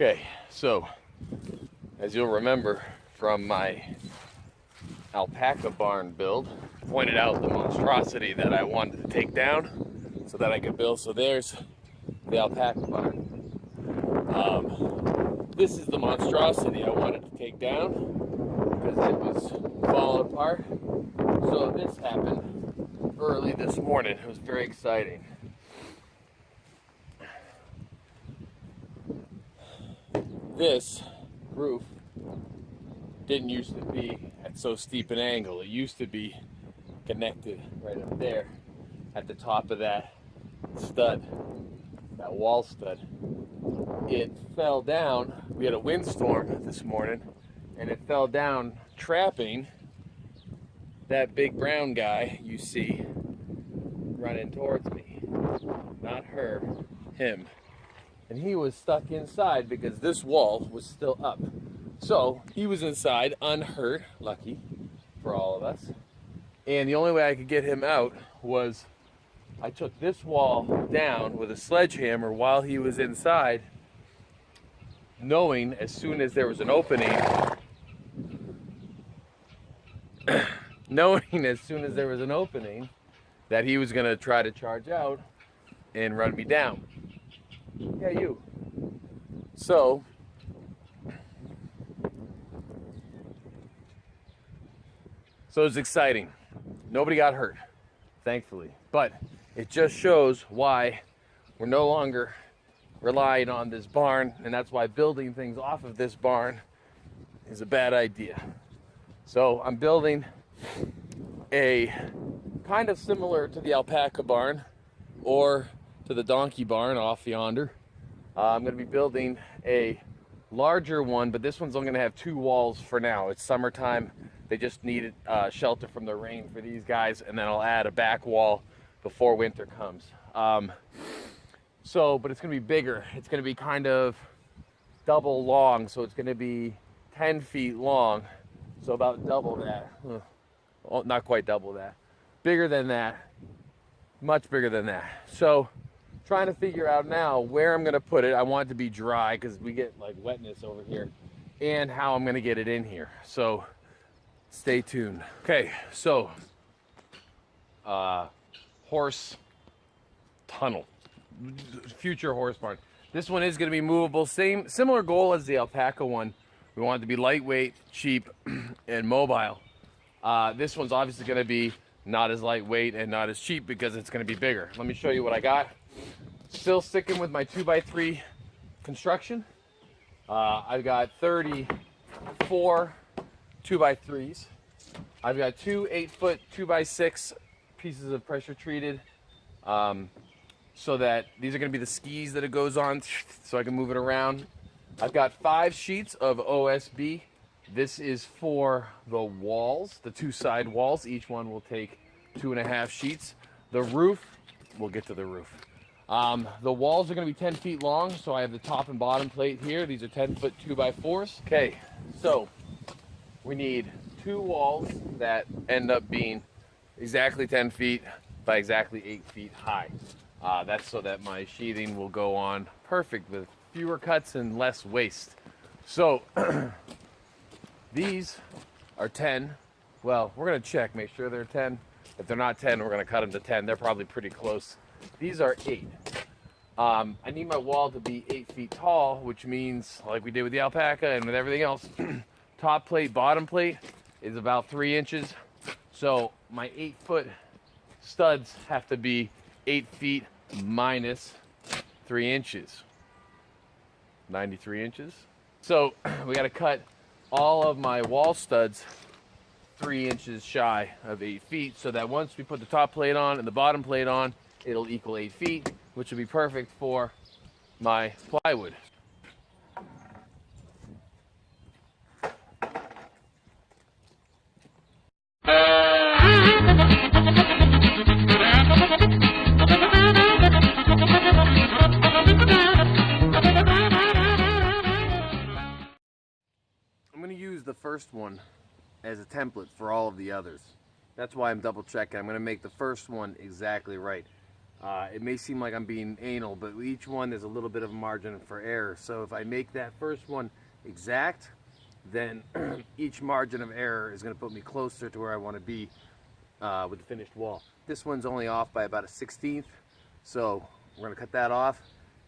Okay, so as you'll remember from my alpaca barn build, pointed out the monstrosity that I wanted to take down so that I could build. So there's the alpaca barn. This is the monstrosity I wanted to take down because it was falling apart. So this happened early this morning. It was very exciting. This roof didn't used to be at so steep an angle. It used to be connected right up there at the top of that stud, that wall stud. It fell down. We had a windstorm this morning, and it fell down, trapping that big brown guy you see running towards me. Not her, him. And he was stuck inside because this wall was still up. So he was inside, unhurt, lucky for all of us. And the only way I could get him out was I took this wall down with a sledgehammer while he was inside, knowing as soon as there was an opening, that he was gonna try to charge out and run me down. Yeah, you. So it's exciting. Nobody got hurt, thankfully. But it just shows why we're no longer relying on this barn, and that's why building things off of this barn is a bad idea. So I'm building a kind of similar to the alpaca barn or to the donkey barn off yonder. I'm going to be building a larger one, but this one's only going to have 2 walls for now. It's summertime. They just needed shelter from the rain for these guys, and then I'll add a back wall before winter comes. But it's going to be bigger. It's going to be kind of double long, so it's going to be 10 feet long, so about double that. Well, not quite double that. Bigger than that. Much bigger than that. So trying to figure out now where I'm going to put it. I want it to be dry because we get like wetness over here, and how I'm going to get it in here. So stay tuned. Okay, so horse tunnel, future horse barn. This one is going to be movable. Similar goal as the alpaca one. We want it to be lightweight, cheap, and mobile. This one's obviously going to be not as lightweight and not as cheap because it's going to be bigger. Let me show you what I got. Still sticking with my 2x3 construction. I've got 34 2x3s. I've got 2 8-foot 2x6 pieces of pressure treated, so that these are going to be the skis that it goes on, so I can move it around. I've got 5 sheets of OSB. This is for the walls, the 2 side walls. Each one will take 2.5 sheets. The roof, we'll get to the roof. The walls are going to be 10 feet long, so I have the top and bottom plate here. These are 10-foot 2x4s. Okay, so we need 2 walls that end up being exactly 10 feet by exactly 8 feet high. That's so that my sheathing will go on perfect with fewer cuts and less waste. So these are 10. Well, we're going to check, make sure they're 10. If they're not 10, we're going to cut them to 10. They're probably pretty close. These are 8. I need my wall to be 8 feet tall, which means, like we did with the alpaca and with everything else, top plate, bottom plate is about 3 inches. So my 8-foot studs have to be 8 feet minus 3 inches. 93 inches. So we got to cut all of my wall studs 3 inches shy of 8 feet, so that once we put the top plate on and the bottom plate on, it'll equal 8 feet, which will be perfect for my plywood. I'm going to use the first one as a template for all of the others. That's why I'm double checking. I'm going to make the first one exactly right. It may seem like I'm being anal, but each one there's a little bit of margin for error. So if I make that first one exact, then each margin of error is going to put me closer to where I want to be with the finished wall. This one's only off by about a 1/16, so we're going to cut that off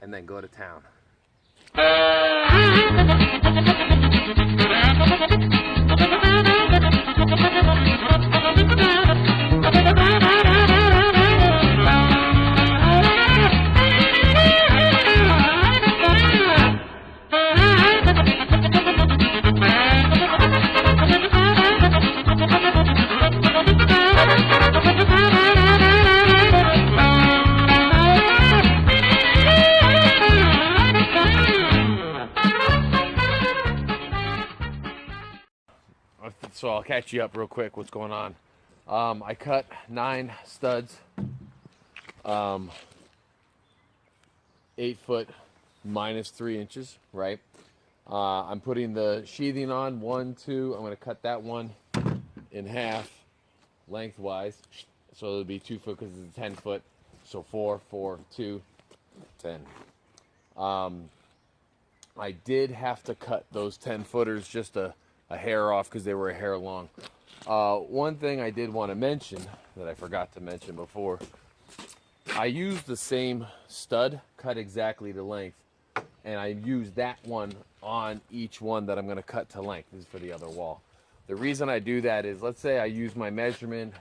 and then go to town. So I'll catch you up real quick what's going on. I cut 9 studs, 8 foot minus 3 inches, right? I'm putting the sheathing on, 1, 2, I'm gonna cut that one in half lengthwise. So it'll be 2 foot because it's a 10 foot. So 4, 4, 2, 10. I did have to cut those 10 footers just a hair off because they were a hair long. One thing I did want to mention that I forgot to mention before, I used the same stud cut exactly to length, and I used that one on each one that I'm going to cut to length. This is for the other wall. The reason I do that is, let's say I use my measurement,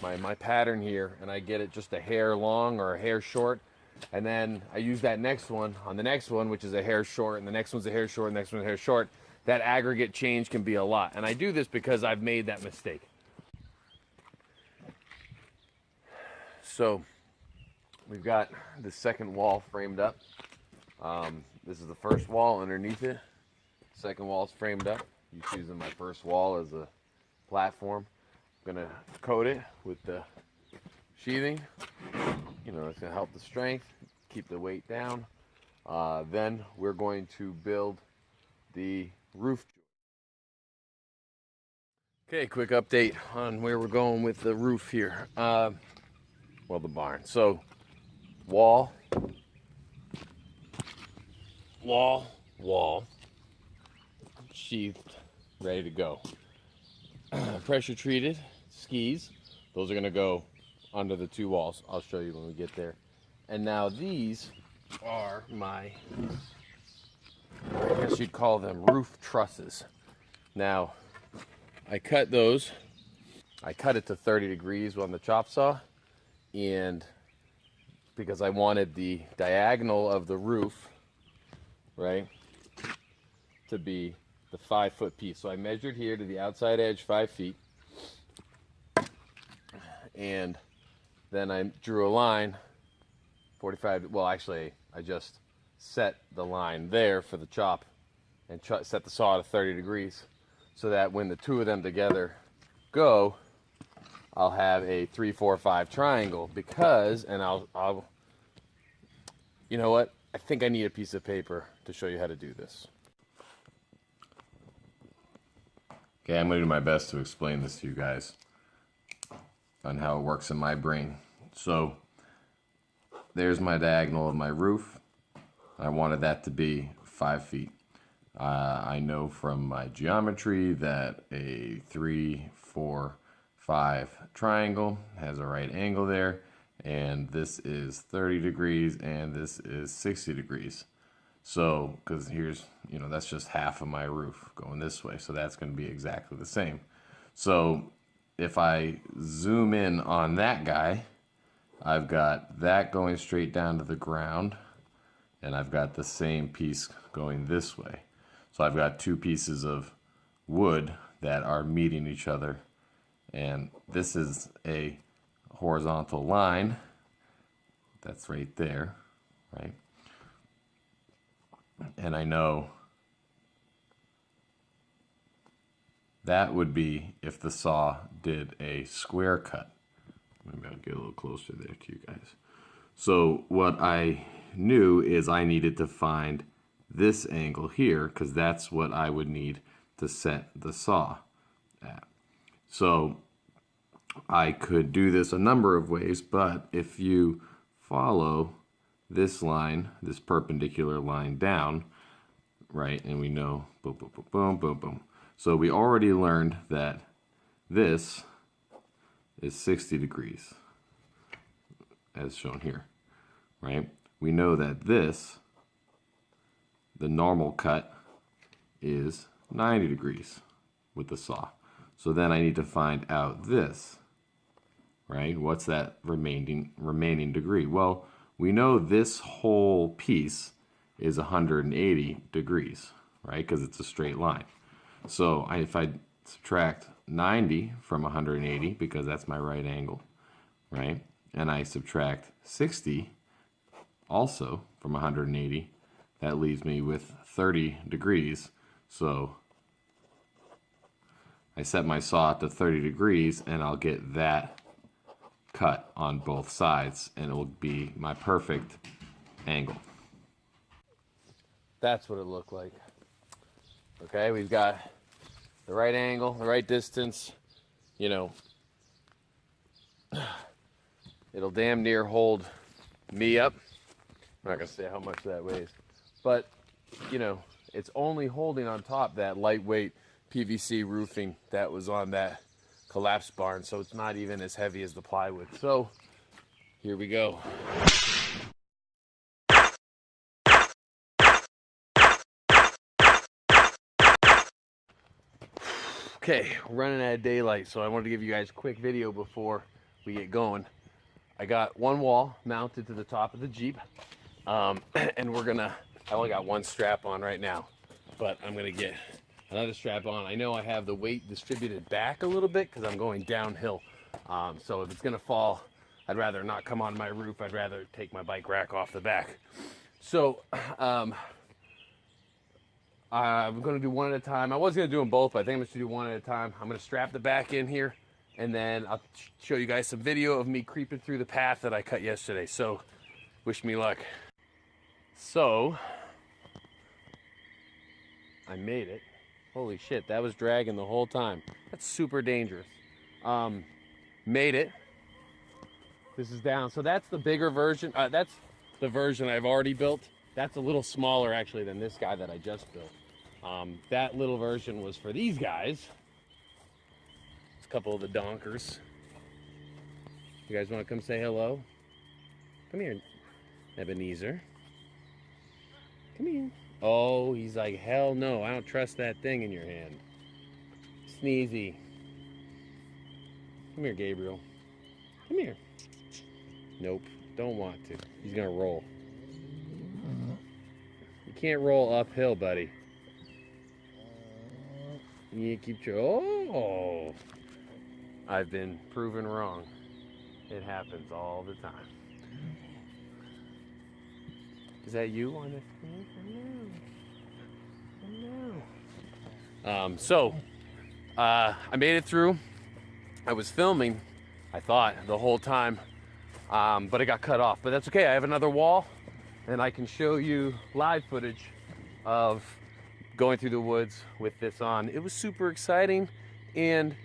my pattern here, and I get it just a hair long or a hair short, and then I use that next one on the next one, which is a hair short, and the next one's a hair short, and the next one's a hair short. That aggregate change can be a lot. And I do this because I've made that mistake. So we've got the second wall framed up. This is the first wall underneath it. Second wall is framed up. Just using my first wall as a platform. I'm gonna coat it with the sheathing. You know, it's gonna help the strength, keep the weight down. Then we're going to build the roof. Okay, quick update on where we're going with the roof here. Well, the barn. So, wall, sheathed, ready to go. Pressure treated skis. Those are going to go under the 2 walls. I'll show you when we get there. And now these are my, I guess you'd call them roof trusses. Now, I cut those. I cut it to 30 degrees on the chop saw, and because I wanted the diagonal of the roof, right, to be the 5 foot piece. So I measured here to the outside edge 5 feet, and then I drew a line 45. Well, actually, I just set the line there for the chop and set the saw to 30 degrees so that when the 2 of them together go, I'll have a 3, 4, 5 triangle. Because, and I'll you know what, I think I need a piece of paper to show you how to do this. Okay, I'm going to do my best to explain this to you guys on how it works in my brain. So there's my diagonal of my roof. I wanted that to be 5 feet. I know from my geometry that a 3, 4, 5 triangle has a right angle there, and this is 30 degrees and this is 60 degrees. So, because here's, you know, that's just half of my roof going this way, so that's going to be exactly the same. So if I zoom in on that guy, I've got that going straight down to the ground, and I've got the same piece going this way. So I've got 2 pieces of wood that are meeting each other, and this is a horizontal line that's right there, right? And I know that would be if the saw did a square cut. Maybe I'll get a little closer there to you guys. So what I knew is I needed to find this angle here, because that's what I would need to set the saw at. So I could do this a number of ways, but if you follow this line, this perpendicular line down, right? And we know boom, boom, boom, boom, boom, boom. So we already learned that this is 60 degrees, as shown here, right? We know that this, the normal cut, is 90 degrees with the saw. So then I need to find out this, right? What's that remaining degree? Well, we know this whole piece is 180 degrees, right? Because it's a straight line. So if I subtract 90 from 180, because that's my right angle, right? And I subtract 60 also from 180, that leaves me with 30 degrees. So I set my saw to 30 degrees and I'll get that cut on both sides and it will be my perfect angle. That's what it looked like. Okay, we've got the right angle, the right distance, you know, it'll damn near hold me up. I'm not gonna say how much that weighs, but you know, it's only holding on top that lightweight PVC roofing that was on that collapsed barn, so it's not even as heavy as the plywood. So here we go. Okay, we're running out of daylight, so I wanted to give you guys a quick video before we get going. I got one wall mounted to the top of the Jeep, and I only got one strap on right now, but I'm gonna get another strap on. I know I have the weight distributed back a little bit because I'm going downhill, so if it's gonna fall, I'd rather not come on my roof. I'd rather take my bike rack off the back. So I'm going to do one at a time. I was going to do them both, but I think I'm just going to do one at a time. I'm going to strap the back in here, and then I'll show you guys some video of me creeping through the path that I cut yesterday. So, wish me luck. So, I made it. Holy shit, that was dragging the whole time. That's super dangerous. Made it. This is down. So that's the bigger version. That's the version I've already built. That's a little smaller, actually, than this guy that I just built. That little version was for these guys. It's a couple of the donkers. You guys want to come say hello? Come here, Ebenezer. Come here. Oh, he's like, hell no, I don't trust that thing in your hand. Sneezy. Come here, Gabriel. Come here. Nope, don't want to. He's gonna roll. You can't roll uphill, buddy. You keep your, oh! I've been proven wrong. It happens all the time. Is that you on the screen? Oh no. I made it through. I was filming, I thought, the whole time, but it got cut off. But that's okay, I have another wall, and I can show you live footage of going through the woods with this on. It was super exciting and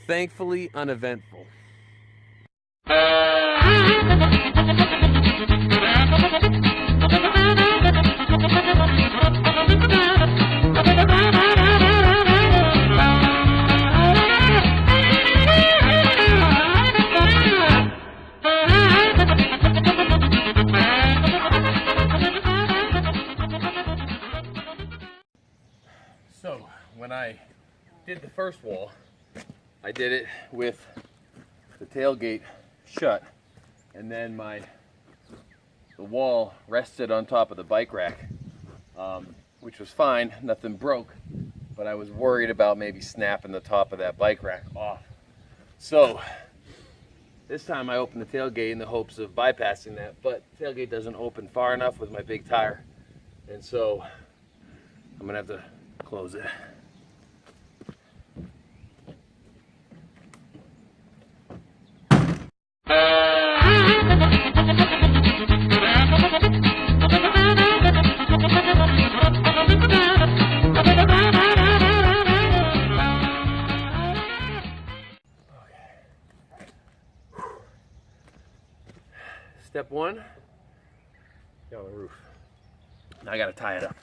thankfully uneventful. So when I did the first wall, I did it with the tailgate shut, and then the wall rested on top of the bike rack, which was fine, nothing broke, but I was worried about maybe snapping the top of that bike rack off. So this time I opened the tailgate in the hopes of bypassing that, but the tailgate doesn't open far enough with my big tire, and so I'm gonna have to close it. Step one, on the roof. Now I got to tie it up.